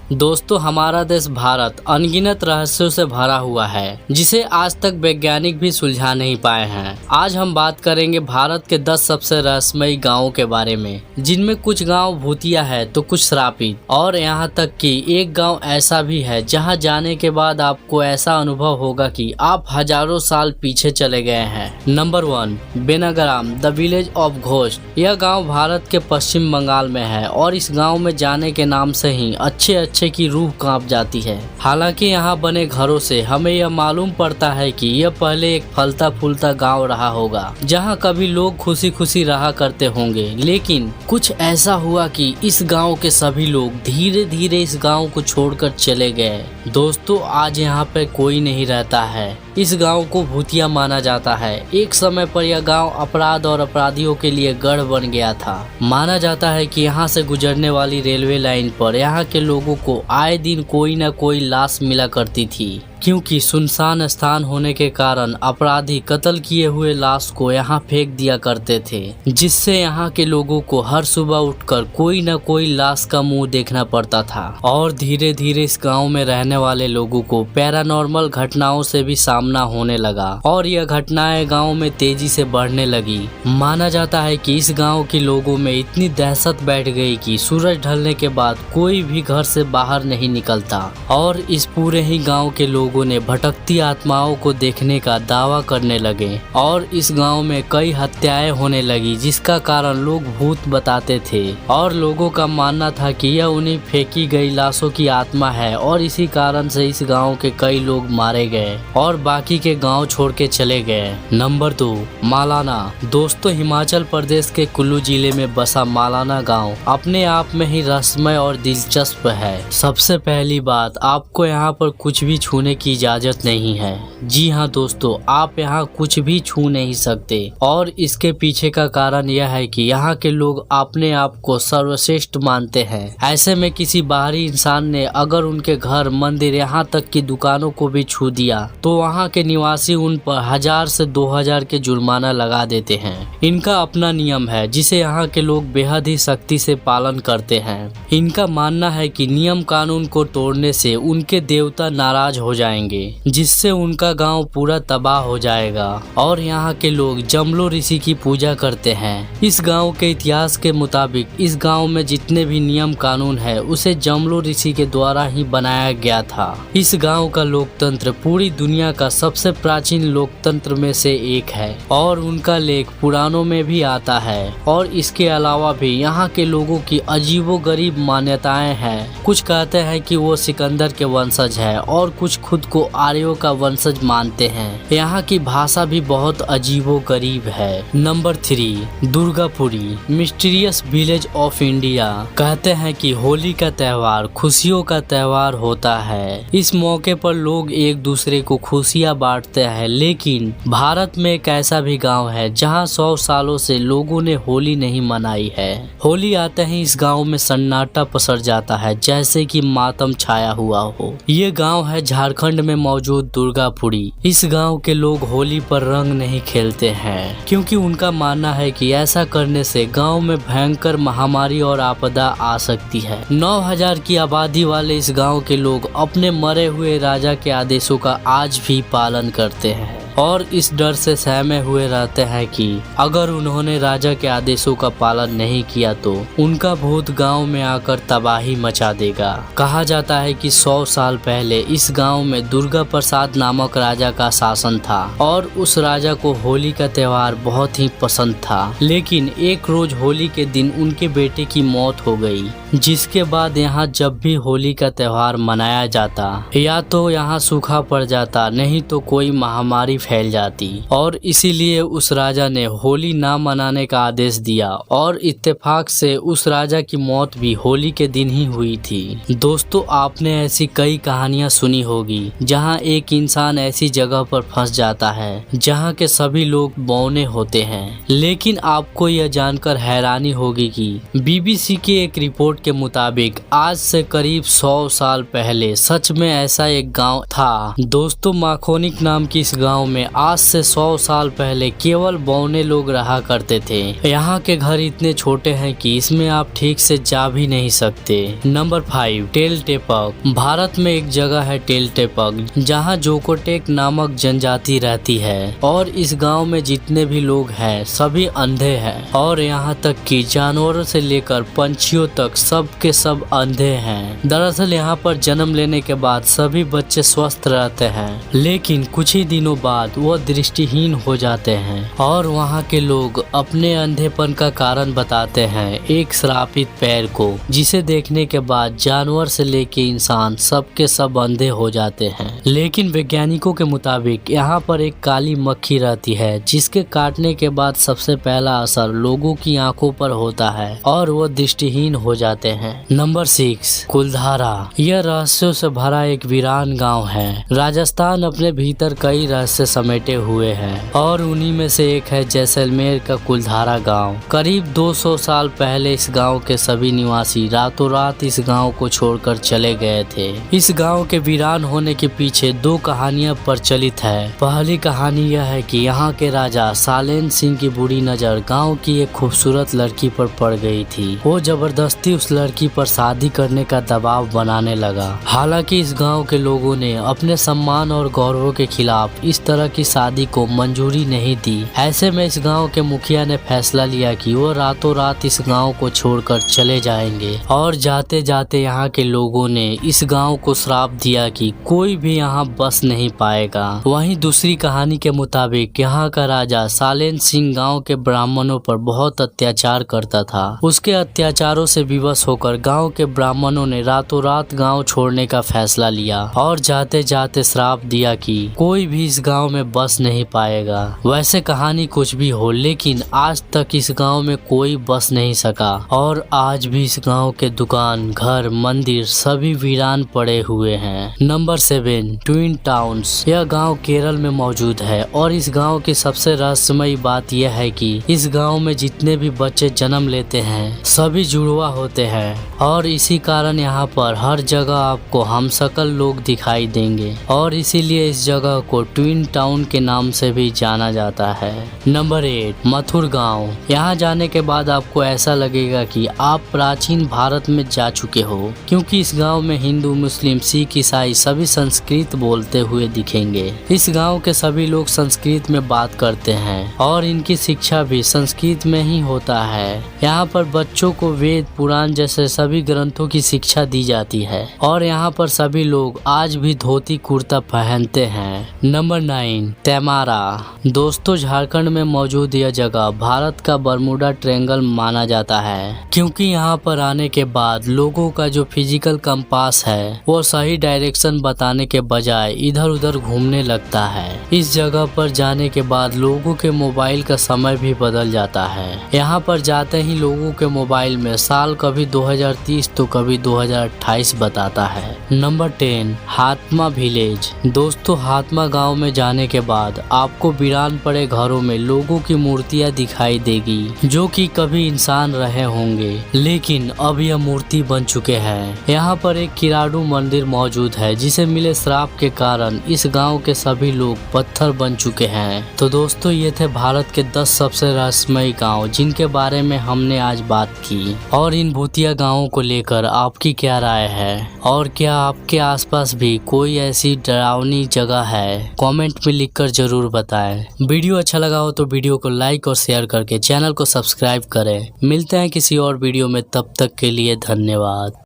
दोस्तों, हमारा देश भारत अनगिनत रहस्यों से भरा हुआ है जिसे आज तक वैज्ञानिक भी सुलझा नहीं पाए हैं। आज हम बात करेंगे भारत के 10 सबसे रहस्यमयी गांवों के बारे में, जिनमें कुछ गांव भूतिया है तो कुछ श्रापित, और यहाँ तक कि एक गांव ऐसा भी है जहां जाने के बाद आपको ऐसा अनुभव होगा कि आप हजारों साल पीछे चले गए हैं। Number 1, Benagram the village of ghost. यह गाँव भारत के पश्चिम बंगाल में है और इस गाँव में जाने के नाम से ही अच्छे की रूह कांप जाती है। हालांकि यहाँ बने घरों से हमें यह मालूम पड़ता है कि यह पहले एक फलता फूलता गांव रहा होगा, जहाँ कभी लोग खुशी खुशी रहा करते होंगे। लेकिन कुछ ऐसा हुआ कि इस गांव के सभी लोग धीरे धीरे इस गांव को छोड़कर चले गए। दोस्तों, आज यहाँ पे कोई नहीं रहता है। इस गांव को भूतिया माना जाता है। एक समय पर यह गांव अपराध और अपराधियों के लिए गढ़ बन गया था। माना जाता है कि यहाँ से गुजरने वाली रेलवे लाइन पर यहाँ के लोगों को आए दिन कोई न कोई लाश मिला करती थी, क्योंकि सुनसान स्थान होने के कारण अपराधी कत्ल किए हुए लाश को यहाँ फेंक दिया करते थे, जिससे यहाँ के लोगों को हर सुबह उठकर कोई न कोई लाश का मुंह देखना पड़ता था। और धीरे धीरे इस गांव में रहने वाले लोगों को पैरानॉर्मल घटनाओं से भी सामना होने लगा और यह घटनाएं गांव में तेजी से बढ़ने लगी। माना जाता है कि इस गांव के लोगों में इतनी दहशत बैठ गई कि सूरज ढलने के बाद कोई भी घर से बाहर नहीं निकलता, और इस पूरे ही गांव के लोगों ने भटकती आत्माओं को देखने का दावा करने लगे और इस गांव में कई हत्याएं होने लगी, जिसका कारण लोग भूत बताते थे और लोगों का मानना था कि यह उन्हीं फेंकी गई लाशों की आत्मा है, और इसी कारण से इस गांव के कई लोग मारे गए और बाकी के गांव छोड़ के चले गए। नंबर 2, मालाना। दोस्तों, हिमाचल प्रदेश के कुल्लू जिले में बसा मालाना गांव अपने आप में ही रहस्यमय और दिलचस्प है। सबसे पहली बात, आपको यहाँ पर कुछ भी छूने की इजाजत नहीं है। जी हाँ दोस्तों, आप यहाँ कुछ भी छू नहीं सकते, और इसके पीछे का कारण यह है कि यहाँ के लोग अपने आप को सर्वश्रेष्ठ मानते हैं। ऐसे में किसी बाहरी इंसान ने अगर उनके घर, मंदिर, यहाँ तक की दुकानों को भी छू दिया तो वहाँ के निवासी उन पर 1000 से 2000 के जुर्माना लगा देते हैं। इनका अपना नियम है जिसे यहाँ के लोग बेहद ही सख्ती से पालन करते हैं। इनका मानना है कि नियम कानून को तोड़ने से उनके देवता नाराज हो जाएंगे, जिससे उनका गांव पूरा तबाह हो जाएगा, और यहाँ के लोग जमलो ऋषि की पूजा करते हैं। इस गांव के इतिहास के मुताबिक इस गांव में जितने भी नियम कानून है उसे जमलो ऋषि के द्वारा ही बनाया गया था। इस गांव का लोकतंत्र पूरी दुनिया का सबसे प्राचीन लोकतंत्र में से एक है और उनका लेख पुराणों में भी आता है। और इसके अलावा भी यहाँ के लोगों की अजीबोगरीब मान्यताएं हैं। कुछ कहते हैं कि वो सिकंदर के वंशज है और कुछ खुद को आर्यों का वंशज मानते हैं। यहाँ की भाषा भी बहुत अजीबोगरीब है। Number 3, Durgapuri mysterious village of India. कहते हैं कि होली का त्योहार खुशियों का त्योहार होता है। इस मौके पर लोग एक दूसरे को खुशियाँ बांटते हैं, लेकिन भारत में एक ऐसा भी गांव है जहां 100 सालों से लोगों ने होली नहीं मनाई है। होली आते ही इस गांव में सन्नाटा पसर जाता है, जैसे कि मातम छाया हुआ हो। ये गांव है झारखंड में मौजूद दुर्गापुरी। इस गांव के लोग होली पर रंग नहीं खेलते हैं, क्योंकि उनका मानना है कि ऐसा करने से गांव में भयंकर महामारी और आपदा आ सकती है। 9000 की आबादी वाले इस गांव के लोग अपने मरे हुए राजा के आदेशों का आज भी पालन करते हैं और इस डर से सहमे हुए रहते हैं कि अगर उन्होंने राजा के आदेशों का पालन नहीं किया तो उनका भूत गांव में आकर तबाही मचा देगा। कहा जाता है कि 100 साल पहले इस गांव में दुर्गा प्रसाद नामक राजा का शासन था और उस राजा को होली का त्योहार बहुत ही पसंद था। लेकिन एक रोज होली के दिन उनके बेटे की मौत हो गई, जिसके बाद यहाँ जब भी होली का त्योहार मनाया जाता या तो यहाँ सूखा पड़ जाता, नहीं तो कोई महामारी फैल जाती, और इसीलिए उस राजा ने होली ना मनाने का आदेश दिया और इत्तेफाक से उस राजा की मौत भी होली के दिन ही हुई थी। दोस्तों, आपने ऐसी कई कहानियां सुनी होगी जहां एक इंसान ऐसी जगह पर फंस जाता है जहां के सभी लोग बौने होते हैं। लेकिन आपको यह जानकर हैरानी होगी कि BBC की एक रिपोर्ट के मुताबिक आज से करीब 100 साल पहले सच में ऐसा एक गाँव था। दोस्तों, माखोनिक नाम की इस गाँव में आज से 100 साल पहले केवल बौने लोग रहा करते थे। यहाँ के घर इतने छोटे हैं कि इसमें आप ठीक से जा भी नहीं सकते। नंबर 5, टेलटेपक। भारत में एक जगह है टेलटेपक, जहाँ जोकोटेक नामक जनजाति रहती है और इस गांव में जितने भी लोग हैं सभी अंधे हैं और यहाँ तक कि जानवरों से लेकर पंछियों तक सब के सब अंधे हैं। दरअसल यहाँ पर जन्म लेने के बाद सभी बच्चे स्वस्थ रहते हैं, लेकिन कुछ ही दिनों बाद वह दृष्टिहीन हो जाते हैं और वहाँ के लोग अपने अंधेपन का कारण बताते हैं एक श्रापित पैर को, जिसे देखने के बाद जानवर से लेके इंसान सब के सब अंधे हो जाते हैं। लेकिन वैज्ञानिकों के मुताबिक यहाँ पर एक काली मक्खी रहती है, जिसके काटने के बाद सबसे पहला असर लोगों की आंखों पर होता है और वो दृष्टिहीन हो जाते हैं। नंबर 6, कुलधारा। यह रहस्यों से भरा एक वीरान गांव है। राजस्थान अपने भीतर कई रहस्य समेटे हुए हैं और उन्हीं में से एक है जैसलमेर का कुलधारा गांव। करीब 200 साल पहले इस गांव के सभी निवासी रातों रात इस गांव को छोड़कर चले गए थे। इस गांव के वीरान होने के पीछे 2 कहानियां प्रचलित है। पहली कहानी यह है कि यहाँ के राजा सालेन सिंह की बुरी नजर गाँव की एक खूबसूरत लड़की पर पड़ गई थी। वो जबरदस्ती उस लड़की पर शादी करने का दबाव बनाने लगा। हालांकि इस गांव के लोगों ने अपने सम्मान और गौरव के खिलाफ इस तरह की शादी को मंजूरी नहीं दी। ऐसे में इस गांव के मुखिया ने फैसला लिया कि वो रातों रात इस गांव को छोड़कर चले जाएंगे और जाते जाते यहाँ के लोगों ने इस गांव को श्राप दिया कि कोई भी यहाँ बस नहीं पाएगा। वहीं दूसरी कहानी के मुताबिक यहाँ का राजा सालेन सिंह गाँव के ब्राह्मणों पर बहुत अत्याचार करता था। उसके अत्याचारों से विवश होकर गाँव के ब्राह्मणों ने रातों रात गाँव छोड़ने का फैसला लिया और जाते जाते श्राप दिया कि कोई भी इस गांव में बस नहीं पाएगा। वैसे कहानी कुछ भी हो, लेकिन आज तक इस गांव में कोई बस नहीं सका और आज भी इस गांव के दुकान, घर, मंदिर सभी वीरान पड़े हुए हैं। Number 7, twin towns. यह गांव केरल में मौजूद है और इस गांव की सबसे रहस्यमयी बात यह है कि इस गांव में जितने भी बच्चे जन्म लेते हैं सभी जुड़वा होते हैं और इसी कारण यहाँ पर हर जगह आपको हमशक्ल लोग दिखाई देंगे और इसीलिए इस जगह को ट्विन टाउन के नाम से भी जाना जाता है। नंबर 8, मथुर गांव। यहाँ जाने के बाद आपको ऐसा लगेगा कि आप प्राचीन भारत में जा चुके हो, क्योंकि इस गांव में हिंदू, मुस्लिम, सिख, ईसाई सभी संस्कृत बोलते हुए दिखेंगे। इस गांव के सभी लोग संस्कृत में बात करते हैं और इनकी शिक्षा भी संस्कृत में ही होता है। यहाँ पर बच्चों को वेद, पुराण जैसे सभी ग्रंथों की शिक्षा दी जाती है और यहाँ पर सभी लोग आज भी धोती कुर्ता पहनते हैं। नंबर 9, तेमारा। दोस्तों, झारखंड में मौजूद यह जगह भारत का बरमूडा ट्रायंगल माना जाता है, क्योंकि यहाँ पर आने के बाद लोगों का जो फिजिकल कंपास है वो सही डायरेक्शन बताने के बजाय इधर उधर घूमने लगता है। इस जगह पर जाने के बाद लोगों के मोबाइल का समय भी बदल जाता है। यहाँ पर जाते ही लोगों के मोबाइल में साल कभी 2030 तो कभी 2028 बताता है। नंबर 10, हातमा विलेज। दोस्तों, हातमा गांव में जाने के बाद आपको वीरान पड़े घरों में लोगों की मूर्तियां दिखाई देगी जो कि कभी इंसान रहे होंगे, लेकिन अब यह मूर्ति बन चुके हैं। यहाँ पर एक किराडू मंदिर मौजूद है जिसे मिले श्राप के कारण इस गांव के सभी लोग पत्थर बन चुके हैं। तो दोस्तों, ये थे भारत के 10 सबसे रहस्यमयी गाँव जिनके बारे में हमने आज बात की। और इन भूतिया गाँवों को लेकर आपकी क्या राय है और क्या आपके आसपास भी कोई ऐसी डरावनी जगह है? कमेंट में लिखकर जरूर बताएं। वीडियो अच्छा लगा हो तो वीडियो को लाइक और शेयर करके चैनल को सब्सक्राइब करें। मिलते हैं किसी और वीडियो में, तब तक के लिए धन्यवाद।